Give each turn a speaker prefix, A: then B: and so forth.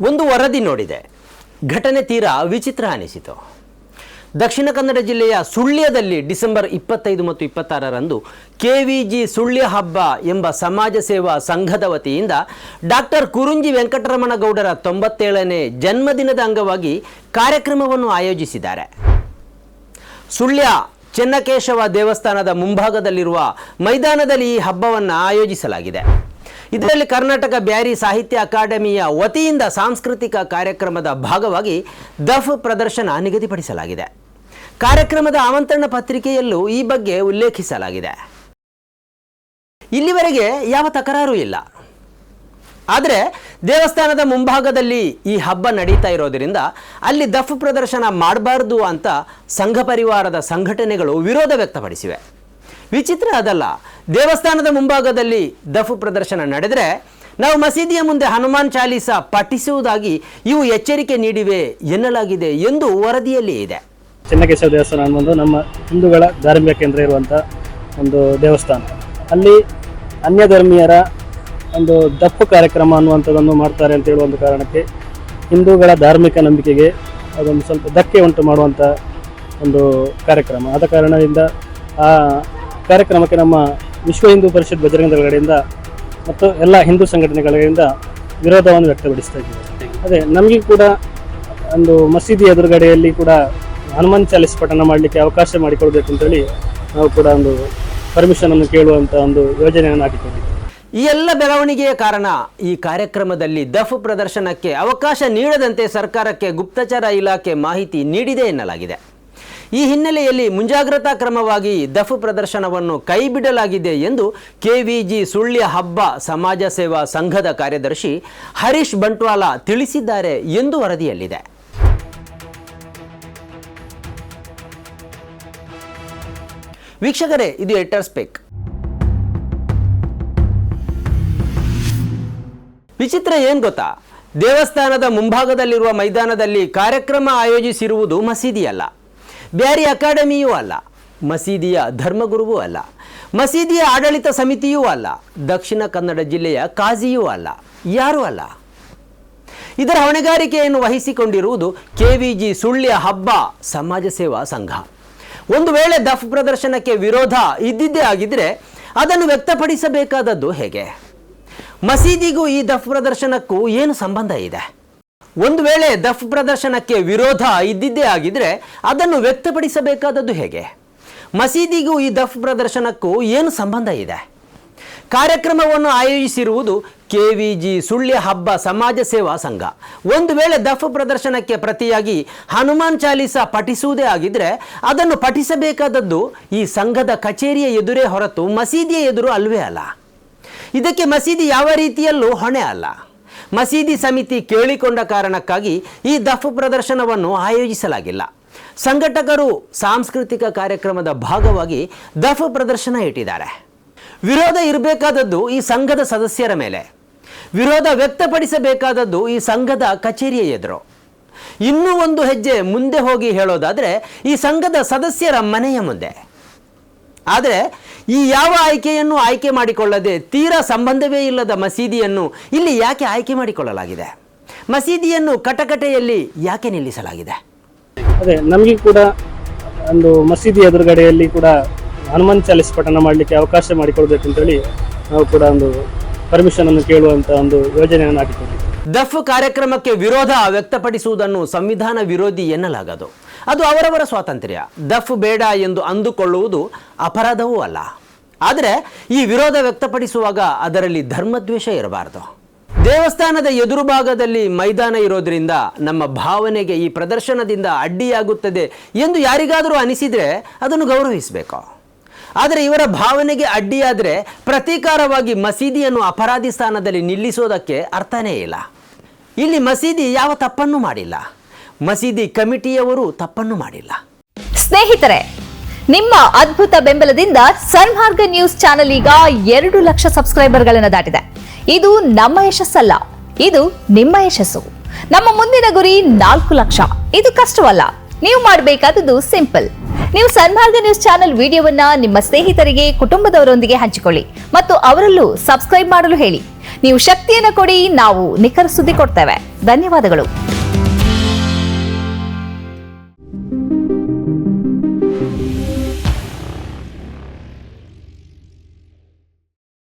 A: ಒಂದು ವರದಿ ನೋಡಿದೆ. ಘಟನೆ ತೀರಾ ವಿಚಿತ್ರ ಅನಿಸಿತು. ದಕ್ಷಿಣ ಕನ್ನಡ ಜಿಲ್ಲೆಯ ಸುಳ್ಯದಲ್ಲಿ ಡಿಸೆಂಬರ್ 25 ಮತ್ತು 26ರಂದು KVG ಸುಳ್ಯ ಹಬ್ಬ ಎಂಬ ಸಮಾಜ ಸೇವಾ ಸಂಘದ ವತಿಯಿಂದ ಡಾಕ್ಟರ್ ಕುರುಂಜಿ ವೆಂಕಟರಮಣ ಗೌಡರ 97ನೇ ಜನ್ಮದಿನದ ಅಂಗವಾಗಿ ಕಾರ್ಯಕ್ರಮವನ್ನು ಆಯೋಜಿಸಿದ್ದಾರೆ. ಸುಳ್ಯ ಚೆನ್ನಕೇಶವ ದೇವಸ್ಥಾನದ ಮುಂಭಾಗದಲ್ಲಿರುವ ಮೈದಾನದಲ್ಲಿ ಈ ಹಬ್ಬವನ್ನು ಆಯೋಜಿಸಲಾಗಿದೆ. ಇದರಲ್ಲಿ ಕರ್ನಾಟಕ ಬ್ಯಾರಿ ಸಾಹಿತ್ಯ ಅಕಾಡೆಮಿಯ ವತಿಯಿಂದ ಸಾಂಸ್ಕೃತಿಕ ಕಾರ್ಯಕ್ರಮದ ಭಾಗವಾಗಿ ದಫ್ ಪ್ರದರ್ಶನ ನಿಗದಿಪಡಿಸಲಾಗಿದೆ. ಕಾರ್ಯಕ್ರಮದ ಆಮಂತ್ರಣ ಪತ್ರಿಕೆಯಲ್ಲೂ ಈ ಬಗ್ಗೆ ಉಲ್ಲೇಖಿಸಲಾಗಿದೆ. ಇಲ್ಲಿವರೆಗೆ ಯಾವ ತಕರಾರು ಇಲ್ಲ. ಆದರೆ ದೇವಸ್ಥಾನದ ಮುಂಭಾಗದಲ್ಲಿ ಈ ಹಬ್ಬ ನಡೀತಾ ಇರೋದರಿಂದ ಅಲ್ಲಿ ದಫ್ ಪ್ರದರ್ಶನ ಮಾಡಬಾರ್ದು ಅಂತ ಸಂಘ ಪರಿವಾರದ ಸಂಘಟನೆಗಳು ವಿರೋಧ ವ್ಯಕ್ತಪಡಿಸಿವೆ. ವಿಚಿತ್ರ ಅದಲ್ಲ, ದೇವಸ್ಥಾನದ ಮುಂಭಾಗದಲ್ಲಿ ದಫ್ ಪ್ರದರ್ಶನ ನಡೆದರೆ ನಾವು ಮಸೀದಿಯ ಮುಂದೆ ಹನುಮಾನ್ ಚಾಲೀಸ ಪಠಿಸುವುದಾಗಿ ಇವು ಎಚ್ಚರಿಕೆ ನೀಡಿವೆ ಎನ್ನಲಾಗಿದೆ ಎಂದು ವರದಿಯಲ್ಲಿ ಇದೆ.
B: ಚೆನ್ನಕೇಶವ ದೇವಸ್ಥಾನ ಅನ್ನೋದು ನಮ್ಮ ಹಿಂದೂಗಳ ಧಾರ್ಮಿಕ ಕೇಂದ್ರ ಇರುವಂಥ ಒಂದು ದೇವಸ್ಥಾನ. ಅಲ್ಲಿ ಅನ್ಯ ಧರ್ಮೀಯರ ಒಂದು ದಫ್ ಕಾರ್ಯಕ್ರಮ ಅನ್ನುವಂಥದ್ದನ್ನು ಮಾಡ್ತಾರೆ ಅಂತ ಹೇಳುವ ಒಂದು ಕಾರಣಕ್ಕೆ ಹಿಂದೂಗಳ ಧಾರ್ಮಿಕ ನಂಬಿಕೆಗೆ ಅದೊಂದು ಸ್ವಲ್ಪ ಧಕ್ಕೆ ಉಂಟು ಮಾಡುವಂಥ ಒಂದು ಕಾರ್ಯಕ್ರಮ. ಆದ ಕಾರಣದಿಂದ ಆ ಕಾರ್ಯಕ್ರಮಕ್ಕೆ ನಮ್ಮ ವಿಶ್ವ ಹಿಂದೂ ಪರಿಷತ್ ಬಜರಂಗ ದಳಗಳಿಂದ ಮತ್ತು ಎಲ್ಲ ಹಿಂದೂ ಸಂಘಟನೆಗಳಿಂದ ವಿರೋಧವನ್ನು ವ್ಯಕ್ತಪಡಿಸ್ತಾ ಇದ್ದೀವಿ. ಅದೇ ನಮಗೆ ಕೂಡ ಒಂದು ಮಸೀದಿ ಎದುರುಗಡೆಯಲ್ಲಿ ಕೂಡ ಹನುಮಾನ್ ಚಾಲೀಸ್ ಪಠಣ ಮಾಡಲಿಕ್ಕೆ ಅವಕಾಶ ಮಾಡಿಕೊಡ್ಬೇಕು ಅಂತೇಳಿ ನಾವು ಕೂಡ ಒಂದು ಪರ್ಮಿಷನನ್ನು ಕೇಳುವಂಥ ಒಂದು ಯೋಜನೆಯನ್ನು ಹಾಕಿಕೊಂಡಿದ್ದೀವಿ.
A: ಈ ಎಲ್ಲ ಬೆಳವಣಿಗೆಯ ಕಾರಣ ಈ ಕಾರ್ಯಕ್ರಮದಲ್ಲಿ ದಫ್ ಪ್ರದರ್ಶನಕ್ಕೆ ಅವಕಾಶ ನೀಡದಂತೆ ಸರ್ಕಾರಕ್ಕೆ ಗುಪ್ತಚರ ಇಲಾಖೆ ಮಾಹಿತಿ ನೀಡಿದೆ ಎನ್ನಲಾಗಿದೆ. ಈ ಹಿನ್ನೆಲೆಯಲ್ಲಿ ಮುಂಜಾಗ್ರತಾ ಕ್ರಮವಾಗಿ ದಫ್ ಪ್ರದರ್ಶನವನ್ನು ಕೈಬಿಡಲಾಗಿದೆ ಎಂದು KVG ಸುಳ್ಯ ಹಬ್ಬ ಸಮಾಜ ಸೇವಾ ಸಂಘದ ಕಾರ್ಯದರ್ಶಿ ಹರೀಶ್ ಬಂಟ್ವಾಲ ತಿಳಿಸಿದ್ದಾರೆ ಎಂದು ವರದಿಯಲ್ಲಿದೆ. ವೀಕ್ಷಕರೇ, ಇದು ಎಡಿಟರ್ ಸ್ಪೀಕ್. ವಿಚಿತ್ರ ಏನು ಗೊತ್ತಾ? ದೇವಸ್ಥಾನದ ಮುಂಭಾಗದಲ್ಲಿರುವ ಮೈದಾನದಲ್ಲಿ ಕಾರ್ಯಕ್ರಮ ಆಯೋಜಿಸಿರುವುದು ಮಸೀದಿಯಲ್ಲ, ಬ್ಯಾರಿ ಅಕಾಡೆಮಿಯೂ ಅಲ್ಲ, ಮಸೀದಿಯ ಧರ್ಮಗುರುವೂ ಅಲ್ಲ, ಮಸೀದಿಯ ಆಡಳಿತ ಸಮಿತಿಯೂ ಅಲ್ಲ, ದಕ್ಷಿಣ ಕನ್ನಡ ಜಿಲ್ಲೆಯ ಕಾಜಿಯೂ ಅಲ್ಲ, ಯಾರೂ ಅಲ್ಲ. ಇದರ ಹೊಣೆಗಾರಿಕೆಯನ್ನು ವಹಿಸಿಕೊಂಡಿರುವುದು KVG ಸುಳ್ಯ ಹಬ್ಬ ಸಮಾಜ ಸೇವಾ ಸಂಘ. ಒಂದು ವೇಳೆ ದಫ್ ಪ್ರದರ್ಶನಕ್ಕೆ ವಿರೋಧ ಇದ್ದಿದ್ದೇ ಆಗಿದ್ದರೆ ಅದನ್ನು ವ್ಯಕ್ತಪಡಿಸಬೇಕಾದದ್ದು ಹೇಗೆ? ಮಸೀದಿಗೂ ಈ ದಫ್ ಪ್ರದರ್ಶನಕ್ಕೂ ಏನು ಸಂಬಂಧ ಇದೆ? ಒಂದು ವೇಳೆ ದಫ್ ಪ್ರದರ್ಶನಕ್ಕೆ ವಿರೋಧ ಇದ್ದಿದ್ದೇ ಆಗಿದ್ದರೆ ಅದನ್ನು ವ್ಯಕ್ತಪಡಿಸಬೇಕಾದದ್ದು ಹೇಗೆ? ಮಸೀದಿಗೂ ಈ ದಫ್ ಪ್ರದರ್ಶನಕ್ಕೂ ಏನು ಸಂಬಂಧ ಇದೆ? ಕಾರ್ಯಕ್ರಮವನ್ನು ಆಯೋಜಿಸಿರುವುದು KVG ಸುಳ್ಯ ಹಬ್ಬ ಸಮಾಜ ಸೇವಾ ಸಂಘ. ಒಂದು ವೇಳೆ ದಫ್ ಪ್ರದರ್ಶನಕ್ಕೆ ಪ್ರತಿಯಾಗಿ ಹನುಮಾನ್ ಚಾಲೀಸ ಪಠಿಸುವುದೇ ಆಗಿದ್ದರೆ ಅದನ್ನು ಪಠಿಸಬೇಕಾದದ್ದು ಈ ಸಂಘದ ಕಚೇರಿಯ ಎದುರೇ ಹೊರತು ಮಸೀದಿಯ ಎದುರು ಅಲ್ವೇ ಅಲ್ಲ. ಇದಕ್ಕೆ ಮಸೀದಿ ಯಾವ ರೀತಿಯಲ್ಲೂ ಹೊಣೆ ಅಲ್ಲ. ಮಸೀದಿ ಸಮಿತಿ ಕೇಳಿಕೊಂಡ ಕಾರಣಕ್ಕಾಗಿ ಈ ದಫ್ ಪ್ರದರ್ಶನವನ್ನು ಆಯೋಜಿಸಲಾಗಿಲ್ಲ. ಸಂಘಟಕರು ಸಾಂಸ್ಕೃತಿಕ ಕಾರ್ಯಕ್ರಮದ ಭಾಗವಾಗಿ ದಫ್ ಪ್ರದರ್ಶನ ಇಟ್ಟಿದ್ದಾರೆ. ವಿರೋಧ ಇರಬೇಕಾದದ್ದು ಈ ಸಂಘದ ಸದಸ್ಯರ ಮೇಲೆ, ವಿರೋಧ ವ್ಯಕ್ತಪಡಿಸಬೇಕಾದದ್ದು ಈ ಸಂಘದ ಕಚೇರಿಯ ಎದುರು. ಇನ್ನೂ ಒಂದು ಹೆಜ್ಜೆ ಮುಂದೆ ಹೋಗಿ ಹೇಳೋದಾದರೆ ಈ ಸಂಘದ ಸದಸ್ಯರ ಮನೆಯ ಮುಂದೆ. ಆದರೆ ಈ ಯಾವ ಆಯ್ಕೆಯನ್ನು ಆಯ್ಕೆ ಮಾಡಿಕೊಳ್ಳದೆ ತೀರಾ ಸಂಬಂಧವೇ ಇಲ್ಲದ ಮಸೀದಿಯನ್ನು ಇಲ್ಲಿ ಯಾಕೆ ಆಯ್ಕೆ ಮಾಡಿಕೊಳ್ಳಲಾಗಿದೆ? ಮಸೀದಿಯನ್ನು ಕಟಕಟೆಯಲ್ಲಿ ಯಾಕೆ ನಿಲ್ಲಿಸಲಾಗಿದೆ?
B: ಅದೇ ನಮಗೆ ಕೂಡ ಒಂದು ಮಸೀದಿ ಎದುರುಗಡೆಯಲ್ಲಿ ಕೂಡ ಹನುಮಾನ್ ಚಾಲೀಸ್ ಪಠಣ ಮಾಡಲಿಕ್ಕೆ ಅವಕಾಶ ಮಾಡಿಕೊಡ್ಬೇಕು ಅಂತೇಳಿ ನಾವು ಕೂಡ ಒಂದು ಪರ್ಮಿಷನನ್ನು ಕೇಳುವಂಥ ಒಂದು ಯೋಜನೆಯನ್ನು ಹಾಕಿಕೊಂಡಿದ್ದೀವಿ.
A: ದಫ್ ಕಾರ್ಯಕ್ರಮಕ್ಕೆ ವಿರೋಧ ವ್ಯಕ್ತಪಡಿಸುವುದನ್ನು ಸಂವಿಧಾನ ವಿರೋಧಿ ಎನ್ನಲಾಗದು. ಅದು ಅವರವರ ಸ್ವಾತಂತ್ರ್ಯ. ದಫ್ ಬೇಡ ಎಂದು ಅಂದುಕೊಳ್ಳುವುದು ಅಪರಾಧವೂ ಅಲ್ಲ. ಆದರೆ ಈ ವಿರೋಧ ವ್ಯಕ್ತಪಡಿಸುವಾಗ ಅದರಲ್ಲಿ ಧರ್ಮದ್ವೇಷ ಇರಬಾರದು. ದೇವಸ್ಥಾನದ ಎದುರು ಭಾಗದಲ್ಲಿ ಮೈದಾನ ಇರೋದ್ರಿಂದ ನಮ್ಮ ಭಾವನೆಗೆ ಈ ಪ್ರದರ್ಶನದಿಂದ ಅಡ್ಡಿಯಾಗುತ್ತದೆ ಎಂದು ಯಾರಿಗಾದರೂ ಅನಿಸಿದರೆ ಅದನ್ನು ಗೌರವಿಸಬೇಕು. ಆದರೆ ಇವರ ಭಾವನೆಗೆ ಅಡ್ಡಿಯಾದರೆ ಪ್ರತೀಕಾರವಾಗಿ ಮಸೀದಿಯನ್ನು ಅಪರಾಧಿ ಸ್ಥಾನದಲ್ಲಿ ನಿಲ್ಲಿಸೋದಕ್ಕೆ ಅರ್ಥನೇ ಇಲ್ಲ. ಇಲ್ಲಿ ಮಸೀದಿ ಯಾವ ತಪ್ಪನ್ನು ಮಾಡಿಲ್ಲ, ಮಸೀದಿ ಕಮಿಟಿಯವರು ತಪ್ಪನ್ನು ಮಾಡಿಲ್ಲ.
C: ಸ್ನೇಹಿತರೆ, ನಿಮ್ಮ ಅದ್ಭುತ ಬೆಂಬಲದಿಂದ ಸನ್ಮಾರ್ಗ ನ್ಯೂಸ್ ಚಾನೆಲ್ ಈಗ 2 ಲಕ್ಷ ಸಬ್ಸ್ಕ್ರೈಬರ್ಗಳನ್ನು ದಾಟಿದೆ. ಇದು ನಮ್ಮ ಯಶಸ್ಸಲ್ಲ, ಇದು ನಿಮ್ಮ ಯಶಸ್ಸು. ನಮ್ಮ ಮುಂದಿನ ಗುರಿ 4 ಲಕ್ಷ. ಇದು ಕಷ್ಟವಲ್ಲ. ನೀವು ಮಾಡಬೇಕಾದದ್ದು ಸಿಂಪಲ್. ನೀವು ಸನ್ಮಾರ್ಗ ನ್ಯೂಸ್ ಚಾನೆಲ್ ವಿಡಿಯೋವನ್ನ ನಿಮ್ಮ ಸ್ನೇಹಿತರಿಗೆ, ಕುಟುಂಬದವರೊಂದಿಗೆ ಹಂಚಿಕೊಳ್ಳಿ ಮತ್ತು ಅವರಲ್ಲೂ ಸಬ್ಸ್ಕ್ರೈಬ್ ಮಾಡಲು ಹೇಳಿ. ನೀವು ಶಕ್ತಿಯನ್ನು ಕೊಡಿ, ನಾವು ನಿಖರ ಸುದ್ದಿ ಕೊಡ್ತೇವೆ. ಧನ್ಯವಾದಗಳು.